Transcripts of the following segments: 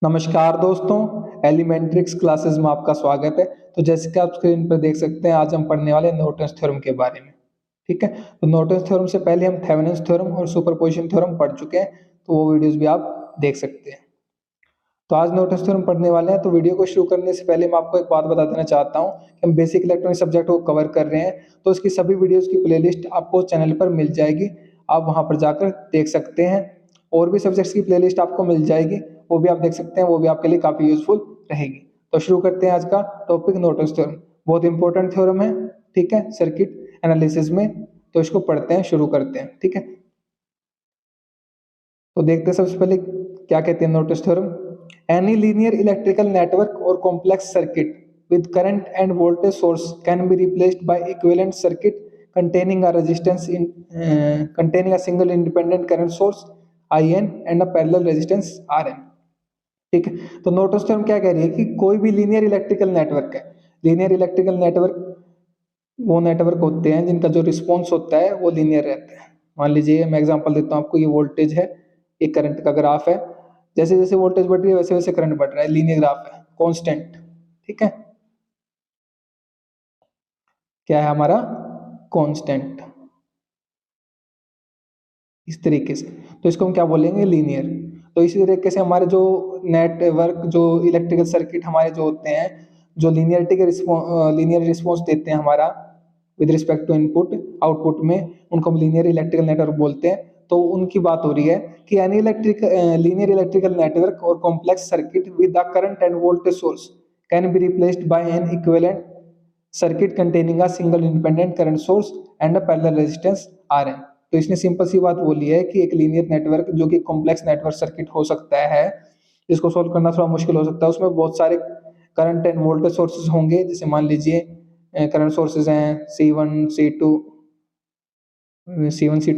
नमस्कार दोस्तों, एलिमेंट्रिक्स क्लासेस में आपका स्वागत है। तो जैसे कि आप स्क्रीन पर देख सकते हैं, आज हम पढ़ने वाले हैं नॉर्टन्स थ्योरम के बारे में। ठीक है, तो नॉर्टन्स थ्योरम से पहले हम थेवेनिन्स थ्योरम और सुपरपोजिशन थ्योरम पढ़ चुके हैं, तो वो वीडियोस भी आप देख सकते हैं। तो आज नॉर्टन्स थ्योरम पढ़ने वाले हैं। तो वीडियो को शुरू करने से पहले मैं आपको एक बात बता देना चाहता हूँ कि हम बेसिक इलेक्ट्रॉनिक सब्जेक्ट को कवर कर रहे हैं, तो इसकी सभी वीडियोस की प्लेलिस्ट आपको चैनल पर मिल जाएगी। आप वहाँ पर जाकर देख सकते हैं। और भी सब्जेक्ट्स की प्लेलिस्ट आपको मिल जाएगी, वो भी आप देख सकते हैं, वो भी आपके लिए काफ़ी यूजफुल रहेगी। तो शुरू करते हैं आज का टॉपिक नॉर्टन्स थ्योरम। बहुत इंपॉर्टेंट थ्योरम है, ठीक है, सर्किट एनालिसिस में। तो इसको पढ़ते हैं, शुरू करते हैं, ठीक है। तो देखते हैं सबसे पहले क्या कहते हैं Norton's theorem. Any linear electrical network और complex circuit with current and voltage source can be replaced by equivalent circuit containing a resistance containing a single independent current source IN and a parallel resistance RN। ठीक है, तो Norton's theorem क्या कह रही है कि कोई भी लीनियर इलेक्ट्रिकल नेटवर्क है। लीनियर इलेक्ट्रिकल नेटवर्क वो नेटवर्क होते हैं जिनका जो रिस्पॉन्स होता है वो लीनियर रहता है। मान लीजिए मैं एग्जांपल देता हूँ आपको, ये वोल्टेज है, एक करंट का ग्राफ है। जैसे जैसे वोल्टेज बढ़ रही है वैसे वैसे करंट बढ़ रहा है, लीनियर ग्राफ है, कांस्टेंट। ठीक है, क्या है हमारा कांस्टेंट, इस तरीके से। तो इसको हम क्या बोलेंगे, लीनियर। तो इसी तरीके से हमारे जो नेटवर्क, जो इलेक्ट्रिकल सर्किट हमारे जो होते हैं, जो लीनियरिटी के लीनियर रिस्पॉन्स देते हैं हमारा with respect to input output में, उनको हम लीनियर इलेक्ट्रिकल नेटवर्क बोलते हैं। तो उनकी बात हो रही है कि एनी लीनियर इलेक्ट्रिकल नेटवर्क और complex circuit with the current and voltage source can be replaced by an equivalent circuit containing a single independent current source and a parallel resistance R N. तो इसने simple सी बात बोली है कि एक linear network जो कि कॉम्प्लेक्स नेटवर्क सर्किट हो सकता है, इसको सोल्व करना थोड़ा मुश्किल हो सकता है। उसमें बहुत सारे करंट एंड वोल्टेज सोर्सेज होंगे। जैसे मान लीजिए करंट सोर्सेज हैं C1 C2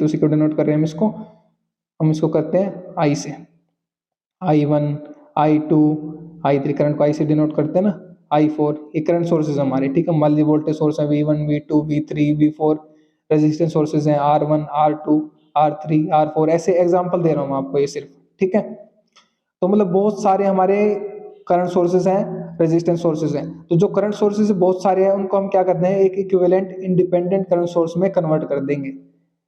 से क्यों डिनोट कर रहे हैं हम इसको करते हैं आई से, I1 I2 I3, करंट को आई से डिनोट करते हैं ना, I4। ये करंट सोर्सेज हमारे, ठीक है। मान लीजिए वोल्टेज सोर्स है V1 V2 V3 V4, resistance sources हैं R1 R2 R3 R4। ऐसे एग्जांपल दे रहा हूँ मैं आपको, ये सिर्फ, ठीक है। तो मतलब बहुत सारे हमारे करंट सोर्सेज हैं, रेजिस्टेंस सोर्सेज हैं। तो जो करंट सोर्सेज बहुत सारे हैं, उनको हम क्या करते हैं, एक इक्विवेलेंट इंडिपेंडेंट करंट सोर्स में कन्वर्ट कर देंगे,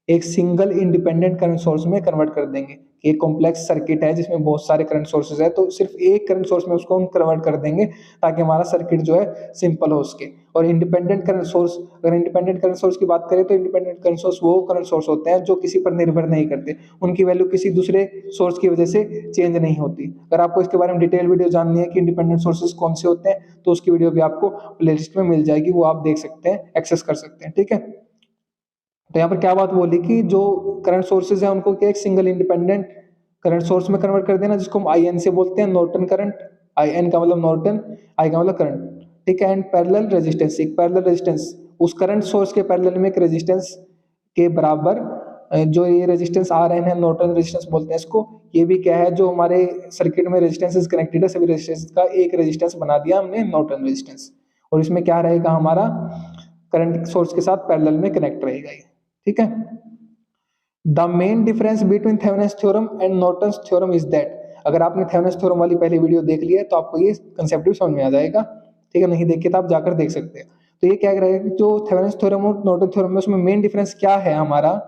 एक सिंगल इंडिपेंडेंट करंट सोर्स में कन्वर्ट कर देंगे। एक कॉम्प्लेक्स सर्किट है जिसमें बहुत सारे करंट सोर्सेज है, तो सिर्फ एक करंट सोर्स में उसको हम कन्वर्ट कर देंगे ताकि हमारा सर्किट जो है सिंपल हो उसके। और इंडिपेंडेंट करंट सोर्स, अगर इंडिपेंडेंट करंट सोर्स की बात करें तो इंडिपेंडेंट करंट सोर्स वो करंट सोर्स होते हैं जो किसी पर निर्भर नहीं करते, उनकी वैल्यू किसी दूसरे सोर्स की वजह से चेंज नहीं होती। अगर आपको इसके बारे में डिटेल वीडियो जाननी है कि इंडिपेंडेंट सोर्सेज कौन से होते हैं, तो उसकी वीडियो भी आपको प्लेलिस्ट में मिल जाएगी, वो आप देख सकते हैं, एक्सेस कर सकते हैं, ठीक है। तो यहाँ पर क्या बात बोली कि जो करंट सोर्सेज है उनको क्या एक सिंगल इंडिपेंडेंट करंट सोर्स में कन्वर्ट कर देना, जिसको हम आई एन से बोलते हैं, नॉर्टन करंट। आई एन का मतलब नॉर्टन, आई का मतलब करंट, ठीक है। एंड पैरेलल रेजिस्टेंस, एक पैरेलल रेजिस्टेंस, उस करंट सोर्स के पैरेलल में एक रेजिस्टेंस के बराबर जो ये रेजिस्टेंस आ रहे हैं, नॉर्टन रेजिस्टेंस बोलते हैं इसको। ये भी क्या है, जो हमारे सर्किट में रेजिस्टेंस कनेक्टेड है, सभी रेजिस्टेंस का एक रेजिस्टेंस बना दिया हमने, नॉर्टन रेजिस्टेंस। और इसमें क्या रहेगा, हमारा करंट सोर्स के साथ पैरेलल में कनेक्ट रहेगा ये, ठीक है। The main difference between Thevenin's theorem and Norton's theorem is that, अगर आपने थेवेनिन्स थ्योरम वाली पहली वीडियो देख ली है तो आपको ये कंसेप्ट भी समझ में आ जाएगा, ठीक है। नहीं देखे तो आप जाकर देख सकते हैं। तो ये क्या करेगा कि जो थेवेनिन्स थ्योरम और नॉर्टन थ्योरम में, उसमें मेन डिफरेंस क्या है हमारा,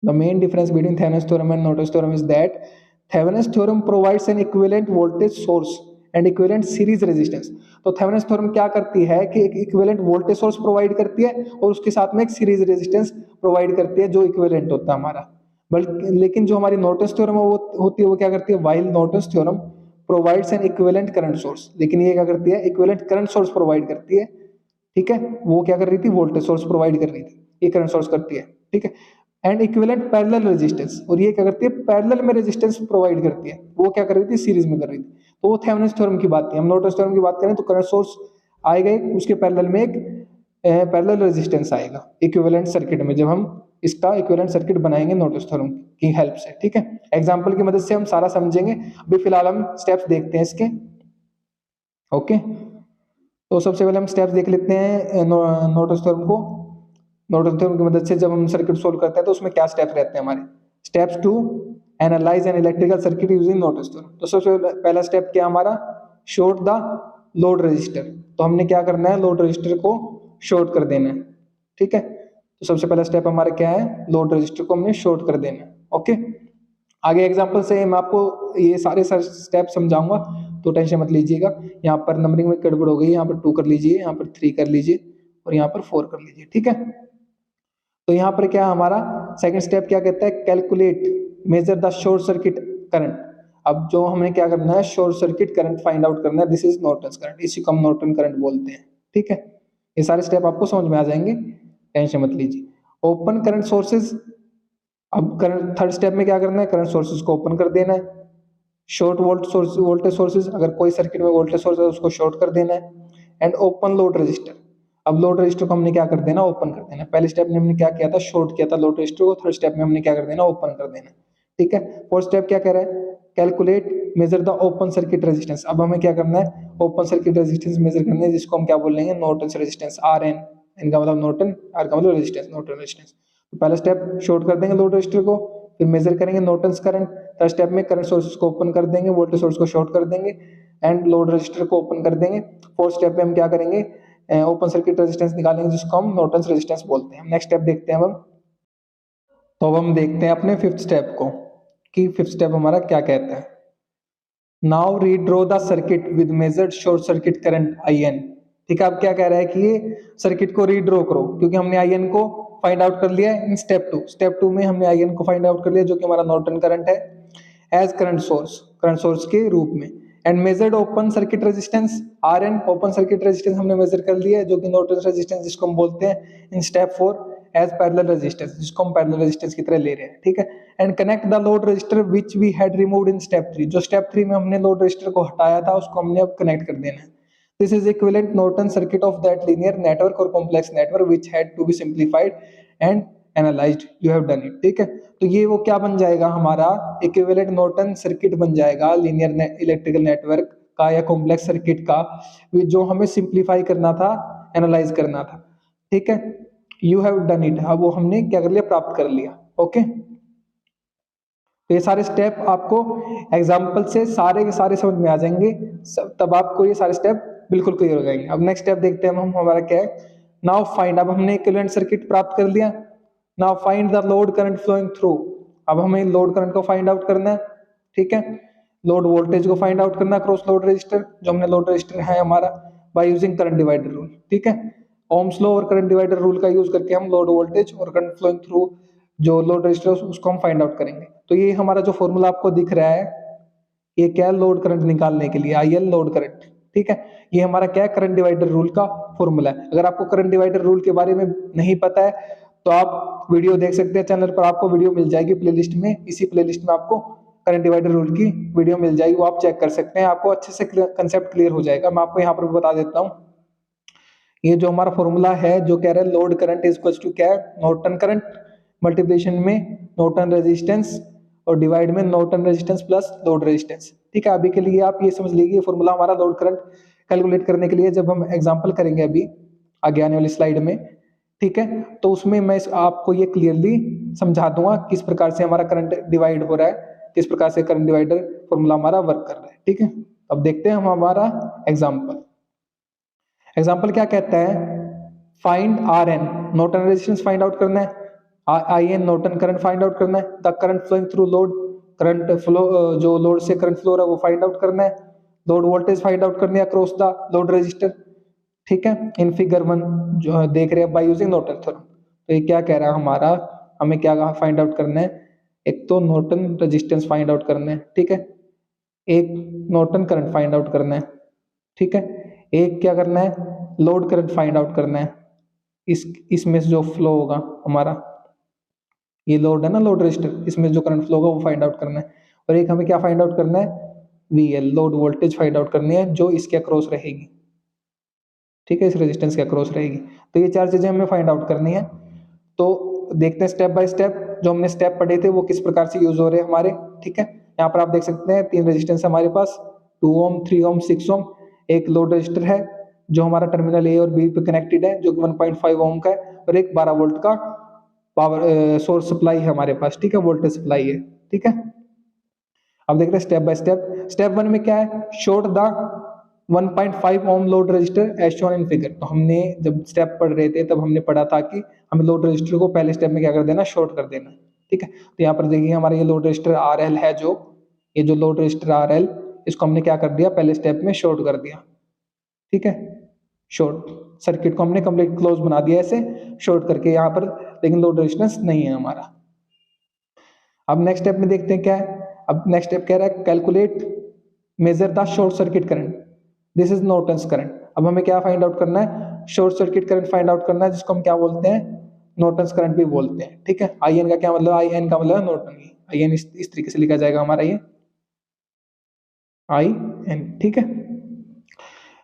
the main difference between Thevenin's theorem and Norton's theorem is that Thevenin's theorem provides an equivalent voltage source and equivalent series resistance। तो थेवेनिन्स थ्योरम क्या करती है कि एक इक्विवेलेंट वोल्टेज सोर्स प्रोवाइड करती है और उसके साथ में एक सीरीज रेजिस्टेंस प्रोवाइड करती है जो इक्विवेलेंट होता है हमारा। बल्कि लेकिन जो हमारी नॉर्टन्स थ्योरम वो होती है, वो क्या करती है, while Norton's theorem provides N equivalent current source, लेकिन ये क्या करती है, इक्विवेलेंट करंट सोर्स प्रोवाइड करती है, ठीक है। वो क्या कर रही थी, वोल्टेज सोर्स प्रोवाइड कर रही थी, ये करंट सोर्स करती है, ठीक है। एंड इक्विवेलेंट पैरेलल रेजिस्टेंस, और ये क्या करती है, पैरेलल में रेजिस्टेंस प्रोवाइड करती है, वो क्या कर रही थी, सीरीज में कर रही थी। तो वो थेवेनिन्स थ्योरम की बात थी। हम नॉर्टन्स थ्योरम की बात करें तो करंट सोर्स आएगा एक, उसके पैरेलल में एक पैरेलल रेजिस्टेंस आएगा इक्विवेलेंट सर्किट में, जब हम इसका इक्विवेलेंट सर्किट बनाएंगे नॉर्टन्स थ्योरम की हेल्प से, ठीक है। एग्जांपल की मदद से हम सारा समझेंगे। अभी फिलहाल हम स्टेप्स देखते हैं इसके, ओके। तो सबसे पहले हम स्टेप्स देख लेते हैं नॉर्टन्स थ्योरम को। नॉर्टन थ्योरम की मदद से जब हम सर्किट सोल्व करते हैं तो उसमें क्या स्टेप्स रहते हैं हमारे। Steps 2, analyse an electrical circuit using notation theorem. तो सबसे पहला स्टेप क्या हमारा, शॉर्ट द लोड रजिस्टर। तो हमने क्या करना है, लोड रजिस्टर को शॉर्ट कर देना है, ठीक है। तो सबसे पहला स्टेप हमारा क्या है, लोड रजिस्टर को हमने शॉर्ट कर देना है। ओके, आगे एग्जांपल से मैं आपको ये सारे स्टेप समझाऊंगा, तो टेंशन मत लीजिएगा। यहाँ पर नंबरिंग में गड़बड़ हो गई, यहाँ पर 2 कर लीजिए, यहाँ पर 3 कर लीजिए और यहाँ पर 4 कर लीजिए, ठीक है। तो यहाँ पर क्या हमारा सेकंड स्टेप क्या कहता है, calculate measure the short circuit current. अब जो हमें क्या करना है, short circuit current find out करना है, दिस इज नॉर्टन करंट, इसी को हम नॉर्टन करंट बोलते हैं, ठीक है। ये सारे स्टेप आपको समझ में आ जाएंगे, टेंशन मत लीजिए। ओपन करंट सोर्सेज, अब करंट थर्ड स्टेप में क्या करना है, करंट सोर्सेज को ओपन कर देना है। शॉर्ट वोल्टेज सोर्सेज, अगर कोई सर्किट में वोल्टेज सोर्स है उसको शॉर्ट कर देना है। एंड ओपन लोड रजिस्टर, अब लोड रजिस्टर को हमने क्या कर देना, ओपन कर देना। पहले स्टेप में हमने क्या किया था, शॉर्ट किया था लोड रजिस्टर को, थर्ड स्टेप में हमने क्या कर देना, ओपन कर देना, ठीक है। फोर्थ स्टेप क्या कह रहा है, calculate measure the open circuit resistance. अब हमें क्या करना है, ओपन सर्किट रेजिस्टेंस मेजर करना है, जिसको हम क्या बोल लेंगे, नॉर्टन रेजिस्टेंस, RN, इनका मतलब नॉर्टन, आर का मतलब रेजिस्टेंस, नॉर्टन रेजिस्टेंस। तो पहला स्टेप शॉर्ट कर देंगे लोड रजिस्टर को, फिर मेजर करेंगे नॉर्टन्स करंट। थर्ड स्टेप में करंट सोर्स को ओपन कर देंगे, वोल्टेज सोर्स को शॉर्ट कर देंगे एंड लोड रजिस्टर को ओपन कर देंगे। फोर्थ स्टेप में हम क्या करेंगे, ओपन सर्किट रेजिस्टेंस निकालेंगे, जिसको हम नॉर्टन्स रेजिस्टेंस बोलते हैं। नेक्स्ट स्टेप देखते हैं हम। तो अब हम देखते हैं अपने फिफ्थ स्टेप को, कि फिफ्थ स्टेप हमारा क्या कहता है। Now redraw the circuit with measured short circuit current IN, ठीक है। अब क्या कह रहा है कि ये सर्किट को रीड्रॉ करो, क्योंकि हमने IN को फाइंड आउट कर लिया है इन स्टेप 2। स्टेप 2 में हमने IN को फाइंड आउट कर लिया, जो कि हमारा नॉर्टन करंट है, एज करंट सोर्स के रूप में। And measured open circuit resistance RN, open circuit resistance हमने मेजर कर लिया है, जो कि नॉर्टन रेजिस्टेंस जिसको हम बोलते हैं in step 4 as parallel resistance, जिसको हम पैरेलल रेजिस्टेंस की तरह ले रहे हैं, ठीक है। And connect the load resistor which we had removed in step 3, जो स्टेप 3 में हमने लोड रजिस्टर को हटाया था उसको हमने अब कनेक्ट कर देना है। This is equivalent Norton circuit of that linear network और complex network which had to be simplified and analysed, you have done it, ठीक है। तो ये वो क्या बन जाएगा, हमारा इक्विवेलेंट नॉर्टन सर्किट बन जाएगा लीनियर इलेक्ट्रिकल नेटवर्क का या कॉम्प्लेक्स सर्किट का, जो हमें सिंप्लीफाई करना था, एनालाइज करना था, ठीक है। यू हैव डन इट, अब वो हमने क्या कर लिया, प्राप्त कर लिया, ओके। तो ये सारे स्टेप आपको एग्जाम्पल से सारे के सारे समझ में आ जाएंगे, तब आपको ये सारे स्टेप बिल्कुल क्लियर हो जाएंगे। अब नेक्स्ट स्टेप देखते हैं हम, हमारा क्या है, नाउ फाइंड, अब हमने इक्विवेलेंट सर्किट प्राप्त कर लिया। Now find the load current flowing through, अब हमें लोड करंट को फाइंड आउट करना है, ठीक है। लोड वोल्टेज को फाइंड आउट करना क्रॉस लोड रजिस्टर, जो हमने लोड रजिस्टर है हमारा, by using current divider rule, ठीक है। ओम्स लॉ और करंट डिवाइडर रूल का यूज करके हम लोड वोल्टेज और करंट फ्लोइंग थ्रू जो लोड रजिस्टर उसको हम फाइंड आउट करेंगे। तो ये हमारा जो फॉर्मूला आपको दिख रहा है, ये क्या है, लोड करंट निकालने के लिए IL लोड करंट, ठीक है। ये हमारा क्या है, करंट डिवाइडर रूल का फॉर्मूला है। अगर आपको करंट डिवाइडर रूल के बारे में नहीं पता है तो आप वीडियो देख सकते हैं, चैनल पर आपको वीडियो मिल जाएगी प्लेलिस्ट में, इसी प्लेलिस्ट में आपको करंट डिवाइडर रूल की वीडियो मिल जाएगी, वो आप चेक कर सकते हैं, आपको अच्छे से कंसेप्ट क्लियर हो जाएगा। मैं आपको यहाँ पर बता देता हूँ, ये जो हमारा फॉर्मूला है जो कह रहा है load current is equal to क्या है, नॉर्टन करंट मल्टीप्लिकेशन में नॉर्टन रेजिस्टेंस और डिवाइड में Norton resistance plus load resistance, ठीक है। अभी के लिए आप ये समझ लीजिए फॉर्मूला हमारा लोड करंट कैलकुलेट करने के लिए, जब हम एग्जांपल करेंगे अभी आगे आने वाली स्लाइड में, ठीक है, तो उसमें मैं आपको ये क्लियरली समझा दूंगा किस प्रकार से हमारा करंट डिवाइड हो रहा है, किस प्रकार से करंट डिवाइडर फॉर्मूला हमारा वर्क कर रहा है, ठीक है। अब देखते हैं हम हमारा एग्जाम्पल क्या कहता है, find RN, Norton resistance find out करना है, IN Norton current find out करना है, the current flowing through load, current flow जो लोड से करंट फ्लो रहा है वो फाइंड आउट करना है, लोड वोल्टेज फाइंड आउट करनी है अक्रॉस द लोड रजिस्टर, ठीक है, इन फिगर 1 जो देख रहे हैं बाय यूजिंग नॉर्टन थ्योरम। तो ये क्या कह रहा है हमारा, हमें क्या फाइंड आउट करना है, एक तो नॉर्टन रेजिस्टेंस फाइंड आउट करना है, ठीक है, एक नॉर्टन करंट फाइंड आउट करना है, ठीक है, एक क्या करना है, लोड करंट फाइंड आउट करना है, इसमें जो फ्लो होगा हमारा, ये लोड है ना लोड रजिस्टर, इसमें जो करंट फ्लो होगा वो फाइंड आउट करना है, और एक हमें क्या फाइंड आउट करना है, VL load voltage find out करनी है जो इसके अक्रॉस रहेगी, ठीक है, इस रेजिस्टेंस के अक्रॉस रहेगी। तो ये चार चीजें हमें फाइंड आउट करनी है। तो देखते हैं स्टेप बाय स्टेप, जो हमने स्टेप पढ़े थे वो किस प्रकार से यूज हो रहे हैं हमारे, ठीक है। यहाँ पर आप देख सकते हैं 3 रेजिस्टेंस हमारे पास, 2 ओम, 3 ओम, 6 ओम, एक लोड रजिस्टर है जो हमारा टर्मिनल A और B पे कनेक्टेड है, जो कि 1.5 ओम का है, और एक 12 वोल्ट का पावर सोर्स सप्लाई है हमारे पास, ठीक है, वोल्टेज सप्लाई है, ठीक है। अब देख रहे हैं स्टेप बाय स्टेप। स्टेप 1 में क्या है, short the 1.5 ohm load resistor as shown in figure. तो हमने जब स्टेप पढ़ रहे थे तब हमने पढ़ा था कि हमें लोड रजिस्टर को पहले स्टेप में क्या कर देना, शॉर्ट कर देना। ठीक है, तो यहाँ पर देखिए हमारा ये लोड रजिस्टर RL है, जो ये जो लोड रजिस्टर RL, इसको हमने क्या कर दिया, पहले स्टेप में शॉर्ट कर दिया। ठीक है, शॉर्ट सर्किट को हमने कंप्लीट क्लोज बना दिया ऐसे शॉर्ट करके यहाँ पर, लेकिन लोड रेजिस्टेंस नहीं है हमारा। अब नेक्स्ट स्टेप में देखते हैं क्या है। अब नेक्स्ट स्टेप कह रहा है calculate measure the short circuit current, this is Norton's current. अब हमें क्या फाइंड आउट करना है, short circuit current find out करना है, जिसको हम क्या बोलते हैं, नॉर्टन्स करंट भी बोलते हैं। ठीक है, IN का क्या मतलब, IN का मतलब है नॉर्टन की। IN इस तरीके से लिखा जाएगा हमारा ये IN। ठीक है,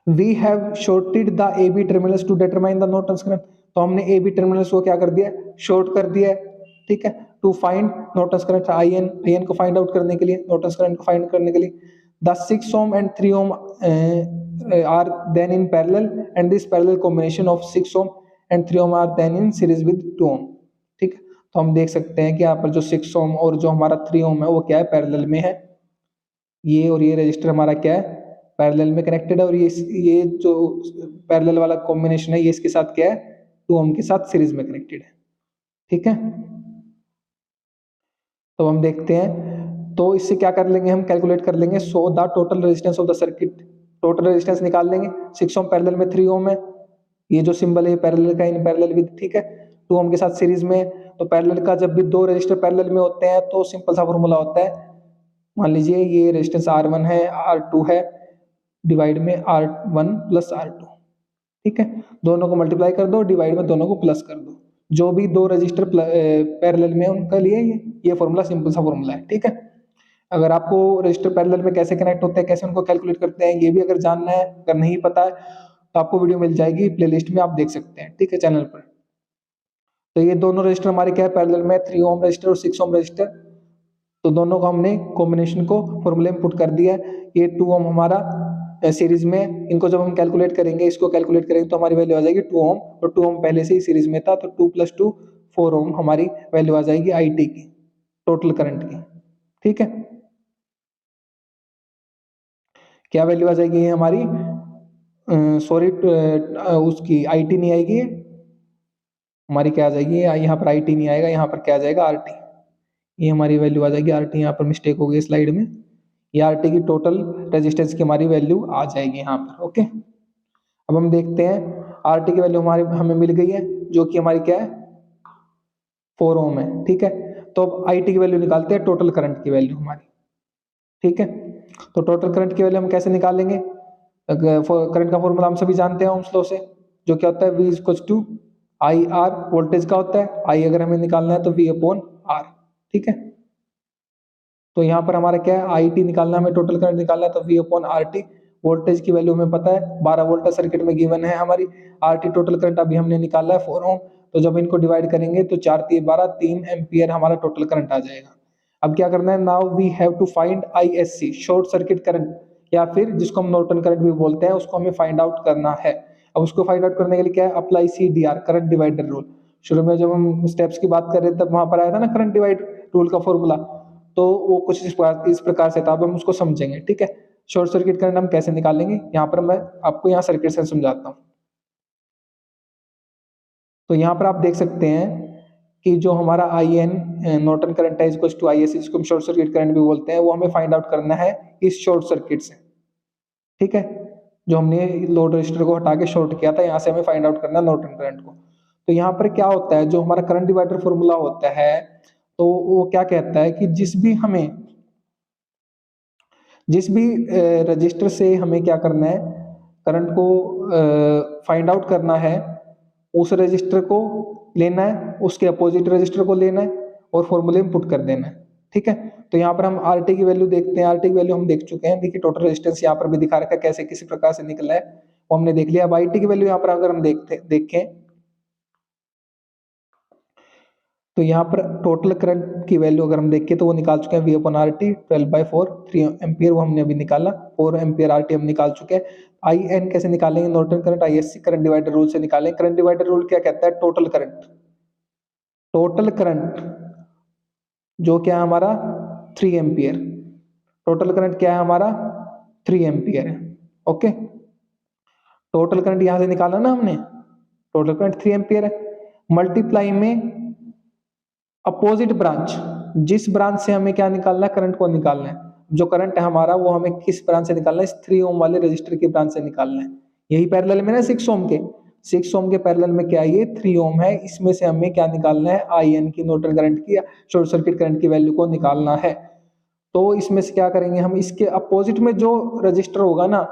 we have shorted the AB terminals to determine the Norton's current. तो हमने AB टर्मिनल्स को क्या कर दिया, शॉर्ट कर दिया है। ठीक है, to find Norton's current IN को फाइंड आउट करने के लिए, नॉर्टन्स करंट को फाइंड करने के लिए। The 6 ohm and 3 ohm are then in parallel and this parallel combination of 6 ohm and 3 ohm are then in series with 2 ohm। ठीक है, तो हम देख सकते हैं कि यहाँ पर जो 6 ohm और जो हमारा 3 ohm है वो क्या है, पैरेलल में है। ये और ये रजिस्टर हमारा क्या है, पैरेलल में कनेक्टेड है, और ये जो पैरेलल वाला कॉम्बिनेशन है ये इसके साथ क्या है, 2 ohm के साथ सीरीज में कनेक्टेड है। ठीक है, तो हम देखते हैं, तो इससे क्या कर लेंगे, हम कैलकुलेट कर लेंगे, so the total resistance of the circuit, total resistance निकाल लेंगे। 6 ohm पैरेलल में 3 ohm है, ये जो सिंबल है पैरेलल का, इन पैरेलल विद। ठीक है, 2 ohm के साथ सीरीज में, तो पैरेलल का जब भी दो रजिस्टर पैरेलल में होते हैं तो सिंपल सा फॉर्मूला होता है, मान लीजिए ये रेजिस्टेंस R1 है, R2 है, डिवाइड में R1 प्लस R2। ठीक है, दोनों को मल्टीप्लाई कर दो, डिवाइड में दोनों को प्लस कर दो, जो भी दो रजिस्टर पैरेलल में उनका लिए ये फॉर्मूला सिंपल सा फॉर्मूला है। ठीक है, अगर आपको रजिस्टर पैरेलल में कैसे कनेक्ट होते हैं, कैसे उनको कैलकुलेट करते हैं, ये भी अगर जानना है, अगर नहीं पता है तो आपको वीडियो मिल जाएगी प्लेलिस्ट में, आप देख सकते हैं। ठीक है, चैनल पर। तो ये दोनों रजिस्टर हमारे क्या है, पैरेलल में, 3 ohm रजिस्टर और 6 ohm रजिस्टर। तो दोनों को हमने कॉम्बिनेशन को फॉर्मूले में पुट कर दिया है। ये 2 ohm हमारा सीरीज में, इनको जब हम कैलकुलेट करेंगे, इसको कैलकुलेट करेंगे तो हमारी वैल्यू आ जाएगी 2 ohm, और 2 ohm पहले से ही सीरीज में था, तो 2 + 2 4 ohm हमारी वैल्यू आ जाएगी IT की, टोटल करंट की। ठीक है, क्या वैल्यू आ जाएगी हमारी, सॉरी उसकी IT नहीं आएगी, हमारी क्या आ जाएगी, यहाँ पर IT नहीं आएगा, यहाँ पर क्या आ जाएगा, RT। ये हमारी वैल्यू आ जाएगी RT, यहाँ पर मिस्टेक हो गई स्लाइड में, ये RT की टोटल रेजिस्टेंस की हमारी वैल्यू आ जाएगी यहाँ पर। ओके, अब हम देखते हैं RT की वैल्यू हमारी हमें मिल गई है, जो कि हमारी क्या है, 4 ohm है। ठीक है, तो अब IT की वैल्यू निकालते हैं, टोटल करंट की वैल्यू हमारी। ठीक है, तो टोटल करंट की वैल्यू हम कैसे निकालेंगे, करंट का फॉर्मूला हम सभी जानते हैं ओम्स लॉ से, जो क्या होता है, V = IR, वोल्टेज का होता है, I अगर हमें निकालना है तो V/R। ठीक है, तो यहाँ पर हमारा क्या है, IT निकालना, हमें टोटल करंट निकालना है तो V/RT। वोल्टेज की वैल्यू हमें पता है 12 वोल्ट का सर्किट में गिवन है हमारी। RT टोटल करंट अभी हमने निकाला है 4 ohm, तो जब इनको डिवाइड करेंगे तो 4 × 12 3 एम्पियर हमारा टोटल करंट आ जाएगा। अब क्या करना है, now we have to find ISC, short circuit current, या फिर जिसको हम नॉर्टन करंट भी बोलते हैं, उसको हमें फाइंड आउट करना है। अब उसको फाइंड आउट करने के लिए क्या है, apply CDR, current divider rule. शुरू में जब हम स्टेप्स की बात कर रहे थे तब वहां पर आया था ना करंट डिवाइड रूल का फॉर्मूला, तो वो कुछ इस प्रकार से था, अब हम उसको समझेंगे। ठीक है, शॉर्ट सर्किट करंट हम कैसे निकालेंगे, यहाँ पर मैं आपको यहाँ सर्किट से समझाता हूँ। तो यहाँ पर आप देख सकते हैं कि जो हमारा IN नॉर्टन करंट है, इक्वल टू ISC, जिसको हम शॉर्ट सर्किट करंट भी बोलते हैं, वो हमें फाइंड आउट करना है इस शॉर्ट सर्किट से। ठीक है, जो हमने लोड रजिस्टर को हटा के शॉर्ट किया था, यहाँ से हमें फाइंड आउट करना है नॉर्टन करंट को। तो यहाँ पर क्या होता है, जो हमारा करंट डिवाइडर फॉर्मूला होता है, तो वो क्या कहता है कि जिस भी रजिस्टर से हमें क्या करना है, करंट को फाइंड आउट करना है, उस रजिस्टर को लेना है, उसके अपोजिट रजिस्टर को लेना है और फॉर्मूले में पुट कर देना है। ठीक है, तो यहाँ पर हम RT की वैल्यू देखते हैं, RT की वैल्यू हम देख चुके हैं। देखिए टोटल रेजिस्टेंस यहाँ पर भी दिखा रखा है, कैसे किसी प्रकार से निकला है वो हमने देख लिया। अब IT की वैल्यू यहाँ पर अगर हम देखें तो यहाँ पर टोटल करंट की वैल्यू अगर हम देखें तो वो निकाल चुके हैं V/RT 12/4 3 एम्पियर, वो हमने अभी निकाला। 4 एम्पियर RT हम निकाल चुके हैं। IN कैसे निकालेंगे, Norton current ISC current divider rule से निकालें। करंट डिवाइडर रूल क्या कहता है, टोटल करंट जो क्या है हमारा 3 एम्पियर, टोटल करंट क्या है हमारा 3 एम्पियर है। ओके, टोटल करंट यहां से निकाला ना हमने, टोटल करंट 3 एम्पियर है, मल्टीप्लाई में अपोजिट ब्रांच, जिस ब्रांच से हमें क्या निकालना है, करंट को निकालना है, जो करंट है हमारा वो हमें किस ब्रांच से निकालना है, इस 3 ओम वाले रजिस्टर की ब्रांच से निकालना है। यही पैरेलल में ना 6 ओम के, 6 ओम के पैरेलल में क्या है, ये 3 ओम है, इसमें से हमें क्या निकालना है, आई एन की, नॉर्टन करंट की या शॉर्ट सर्किट करंट की वैल्यू को निकालना है। तो इसमें से क्या करेंगे हम, इसके अपोजिट में जो रजिस्टर होगा ना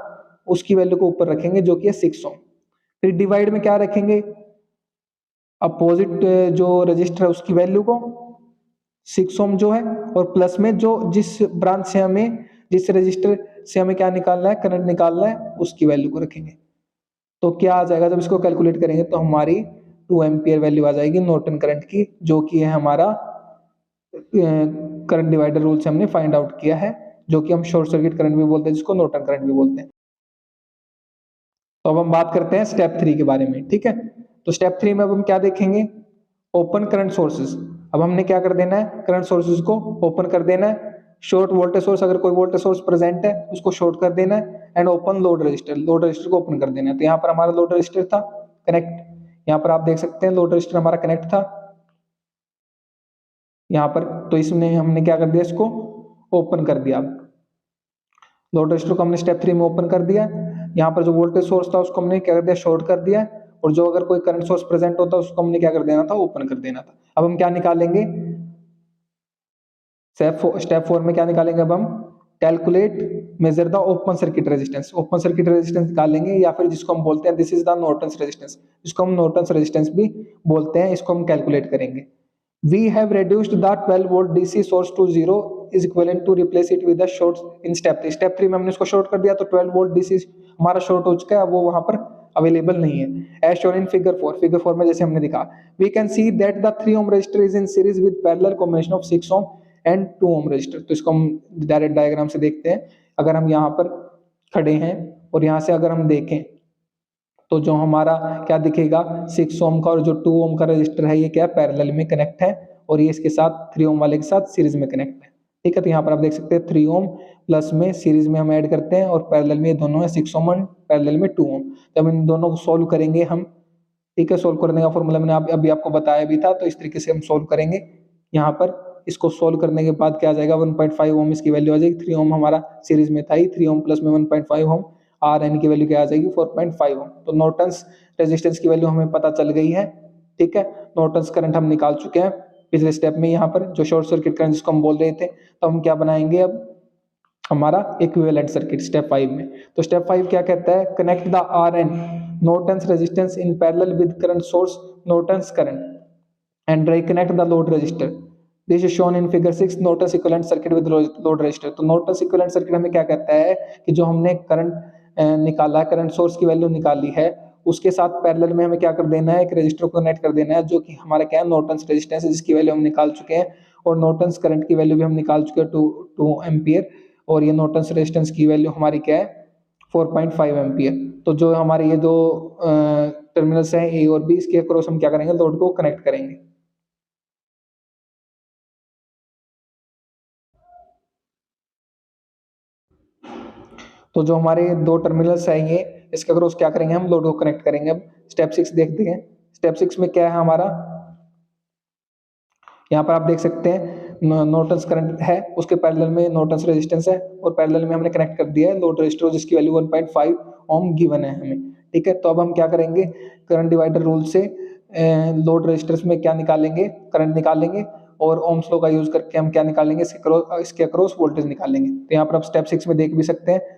उसकी वैल्यू को ऊपर रखेंगे जो कि है 6 ओम। फिर डिवाइड में क्या रखेंगे, अपोजिट जो रजिस्टर है उसकी वैल्यू को 6 ओम जो है, और प्लस में जो जिस ब्रांच से हमें, जिस रजिस्टर से हमें क्या निकालना है, करंट निकालना है, उसकी वैल्यू को रखेंगे। तो क्या आ जाएगा, जब इसको कैलकुलेट करेंगे तो हमारी 2 एम्पियर वैल्यू आ जाएगी नॉर्टन करंट की, जो कि है हमारा करंट डिवाइडर रूल से हमने फाइंड आउट किया है, जो कि हम शॉर्ट सर्किट करंट भी बोलते हैं, जिसको नॉर्टन करंट भी बोलते हैं। तो अब हम बात करते हैं स्टेप 3 के बारे में, ठीक है। तो स्टेप 3 में अब हम क्या देखेंगे, ओपन करंट सोर्सेज। अब हमने क्या कर देना है, करंट सोर्सेज को ओपन कर देना है, शॉर्ट वोल्टेज सोर्स, अगर कोई वोल्टेज सोर्स प्रेजेंट है उसको शॉर्ट कर देना है, and open load register, load register को ओपन कर देना है। तो यहाँ पर हमारा लोड रजिस्टर था कनेक्ट, यहाँ पर आप देख सकते हैं लोड रजिस्टर हमारा कनेक्ट था यहाँ पर, तो इसमें हमने क्या कर दिया, इसको ओपन कर दिया। लोड रजिस्टर को हमने स्टेप 3 में ओपन कर दिया, यहाँ पर जो वोल्टेज सोर्स था उसको हमने क्या कर दिया, शॉर्ट कर दिया, और जो अगर कोई करंट सोर्स प्रेजेंट होता उसको हमने क्या कर देना था, ओपन कर देना था। अब हम क्या निकालेंगे, स्टेप 4 में क्या निकालेंगे, अब हम calculate measure the open circuit resistance, open circuit resistance निकालेंगे, या फिर जिसको हम बोलते हैं this is the Norton's resistance, जिसको हम नॉर्टन्स रेजिस्टेंस भी बोलते हैं, इसको हम कैलकुलेट करेंगे। We have reduced the 12 volt DC source to 0 is equivalent to replace it with a short in step 3। Step 3 में हमने इसको शॉर्ट कर दिया, तो 12 वोल्ट डीसी हमारा शॉर्ट हो चुका है, वो वहां पर अवेलेबल नहीं है। As shown in figure 4, figure 4 में जैसे हमने दिखा, we can see that the 3 ohm resistor is in series with parallel combination of 6 ohm and 2 ohm resistor. तो इसको हम डायरेक्ट डायग्राम से देखते हैं। अगर हम यहाँ पर खड़े हैं और यहाँ से अगर हम देखें तो जो हमारा क्या दिखेगा, 6 ओम का और जो 2 ओम का रजिस्टर है ये क्या पैरेलल में कनेक्ट है, और ये इसके साथ 3 ओम वाले के साथ सीरीज में कनेक्ट है, ठीक है। तो यहाँ पर आप देख सकते हैं 3 ओम प्लस में सीरीज में हम ऐड करते हैं, और पैरेलल में ये दोनों है 6 ओम, पैरेलल में 2 ओम। जब इन दोनों को सोल्व करेंगे हम, ठीक है, सोल्व करने का फॉर्मूला मैंने अभी आपको बताया भी था, तो इस तरीके से हम सोल्व करेंगे। यहाँ पर इसको सोल्व करने के बाद क्या आ जाएगा, 1.5 ओम इसकी वैल्यू आ जाएगी, 3 ओम हमारा सीरीज में था ही, 3 ओम प्लस में 1.5 ओम, आर एन की वैल्यू क्या आ जाएगी, 4.5 ओम। तो नॉर्टन्स रेजिस्टेंस की वैल्यू हमें पता चल गई है, ठीक है। नॉर्टन्स करंट हम निकाल चुके हैं पिछले स्टेप में, यहाँ पर जो शॉर्ट सर्किट करंट जिसको हम बोल रहे थे। तो हम क्या बनाएंगे अब, हमारा इक्विवेलेंट सर्किट स्टेप 5 में। तो स्टेप 5 क्या कहता है, connect the R N Norton's resistance in parallel with current source Norton's current and reconnect the load resistor। This is shown in figure 6 Norton's equivalent circuit with load resistor। तो Norton's equivalent circuit हमें क्या कहता है कि जो हमने current निकाला, current source की वैल्यू निकाली है, उसके साथ पैरेलल में हमें क्या कर देना है, एक रजिस्टर को कनेक्ट कर देना है, जो कि हमारा क्या है, नॉर्टन्स रेजिस्टेंस है, जिसकी वैल्यू हम निकाल चुके हैं, और नॉर्टन्स करंट की वैल्यू भी हम निकाल चुके हैं 2 एम्पियर, और ये नॉर्टन्स रेजिस्टेंस की वैल्यू हमारी क्या है, 4.5 एम्पियर। तो जो हमारे ये दो टर्मिनल्स हैं ए और बी, इसके अक्रॉस हम क्या करेंगे, लोड को कनेक्ट करेंगे। तो जो हमारे दो टर्मिनल्स हैं ये, इसके अक्रॉस क्या करेंगे, हम लोड को कनेक्ट करेंगे। अब स्टेप 6 देखते हैं। स्टेप 6 में क्या है हमारा, यहाँ पर आप देख सकते हैं नॉर्टन्स करंट है, उसके पैरेलल में नॉर्टन्स रेजिस्टेंस है, और पैरेलल में हमने कनेक्ट कर दिया है लोड रजिस्टर, जिसकी वैल्यू 1.5 ओम गिवन है हमें, ठीक है। तो अब हम क्या करेंगे, करंट डिवाइडर रूल से लोड रजिस्टर्स में क्या निकालेंगे, करंट निकालेंगे, और ओम्स लॉ का यूज करके हम क्या निकालेंगे, इसके अक्रॉस वोल्टेज निकालेंगे। तो यहाँ पर आप स्टेप 6 में देख भी सकते हैं।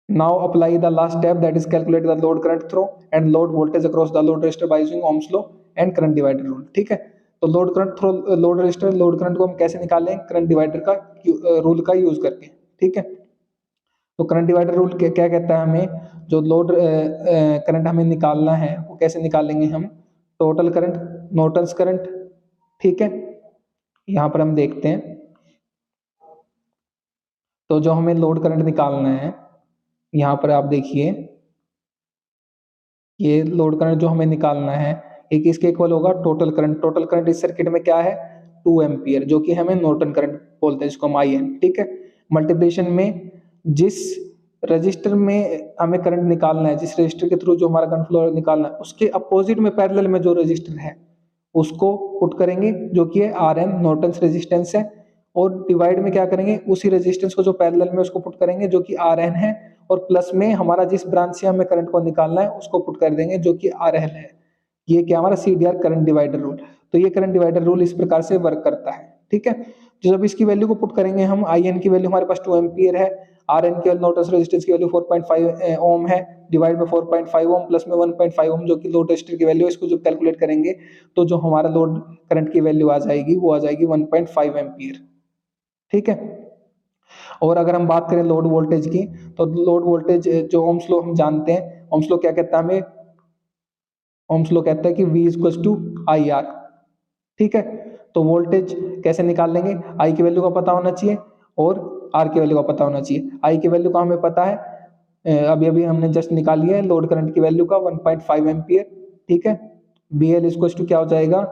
Now apply the last step, that is calculate the load current through and load voltage across the load resistor by using Ohm's law and current divider rule। ठीक है, तो load current through load register, load current को हम कैसे निकालें, current divider का rule का use करके, ठीक है। तो करंट डिवाइडर रूल क्या कहता है, हमें जो लोड करंट हमें निकालना है वो कैसे निकालेंगे हम, टोटल करंट, नॉर्टन्स करंट, ठीक है। यहाँ पर हम देखते हैं, तो जो हमें लोड करंट निकालना है, यहाँ पर आप देखिए, ये लोड करंट जो हमें निकालना है, एक इसके इक्वल होगा टोटल करंट। टोटल करंट इस सर्किट में क्या है, 2 एम्पियर, जो कि हमें नॉर्टन करंट बोलते हैं, जिसको हम IN, ठीक है। मल्टीप्लिकेशन में जिस रजिस्टर में हमें करंट निकालना है, जिस रजिस्टर के थ्रू जो हमारा करंट फ्लो निकालना है, उसके अपोजिट में पैरेलल में जो रजिस्टर है उसको पुट करेंगे, जो कि है RN, नॉर्टन्स रेजिस्टेंस है। और डिवाइड में क्या करेंगे, उसी रेजिस्टेंस को जो पैरेलल में उसको पुट करेंगे, जो कि RN है, और प्लस में हमारा जिस ब्रांच से हमें करंट को निकालना है उसको पुट कर देंगे, जो कि RL है। ये क्या हमारा CDR करंट डिवाइडर रूल। तो ये करंट डिवाइडर रूल इस प्रकार से वर्क करता है, ठीक है। तो जब इसकी वैल्यू को पुट करेंगे हम, IN की वैल्यू हमारे पास 2 एम्पियर है, RN की नॉर्टन्स रेजिस्टेंस की वैल्यू 4.5 ओम है, डिवाइड में 4.5 ओम प्लस में 1.5 ओम, जो कि लोड रेजिस्टर की वैल्यू है। इसको जब कैलकुलेट करेंगे तो जो हमारा लोड करंट की वैल्यू आ जाएगी वो आ जाएगी 1.5 एम्पियर, ठीक है। और अगर हम बात करें लोड वोल्टेज की, तो लोड वोल्टेज जो ओम्स लॉ हम जानते हैं, ओम्स लॉ क्या कहता है हमें, ओम्स लॉ कहता है कि V इक्वल्स टू IR, ठीक है। तो वोल्टेज कैसे निकाल लेंगे, I की वैल्यू का पता होना चाहिए और R की वैल्यू का पता होना चाहिए। I की वैल्यू का हमें पता है, अभी अभी हमने जस्ट निकाली है लोड करंट की वैल्यू का 1.5 एम्पियर, ठीक है। BL इक्वल्स टू क्या हो जाएगा,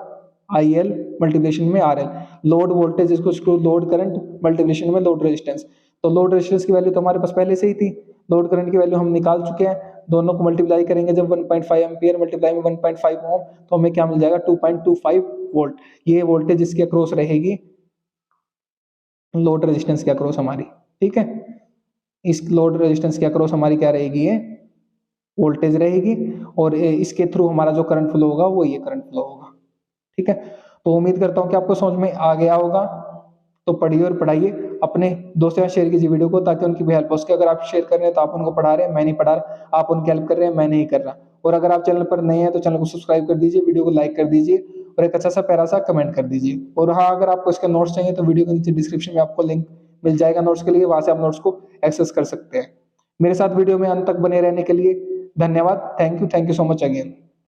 IL मल्टीप्लिकेशन में RL। Load voltage equals to load current multiplication में लोड रेजिस्टेंस। तो लोड रेजिस्टेंस की वैल्यू तो हमारे पास पहले से ही थी, लोड करंट की वैल्यू हम निकाल चुके हैं। दोनों को मल्टीप्लाई करेंगे जब 1.5 एम्पियर मल्टीप्लाई में 1.5 ओम, तो हमें क्या मिल जाएगा, 2.25 वोल्ट। ये वोल्टेज इसके अक्रॉस रहेगी, लोड रेजिस्टेंस के अक्रॉस हमारी, ठीक है। इस लोड रेजिस्टेंस के अक्रॉस हमारी क्या रहेगी, ये वोल्टेज रहेगी, और इसके थ्रू हमारा जो करंट फ्लो होगा वो ये करंट फ्लो होगा, ठीक है। तो उम्मीद करता हूं कि आपको समझ में आ गया होगा। तो पढ़िए और पढ़ाइए, अपने दोस्तों से शेयर कीजिए वीडियो को, ताकि उनकी भी हेल्प हो सके। अगर आप शेयर कर रहे हैं तो आप उनको पढ़ा रहे हैं, मैं नहीं पढ़ा रहा, आप उनकी हेल्प कर रहे हैं, मैं नहीं कर रहा। और अगर आप चैनल पर नए हैं तो चैनल को सब्सक्राइब कर दीजिए, वीडियो को लाइक कर दीजिए, और एक अच्छा सा प्यारा सा कमेंट कर दीजिए। और हाँ, अगर आपको इसके नोट्स चाहिए तो वीडियो के नीचे डिस्क्रिप्शन में आपको लिंक मिल जाएगा नोट्स के लिए, वहां से आप नोट्स को एक्सेस कर सकते हैं। मेरे साथ वीडियो में अंत तक बने रहने के लिए धन्यवाद। Thank you so much again.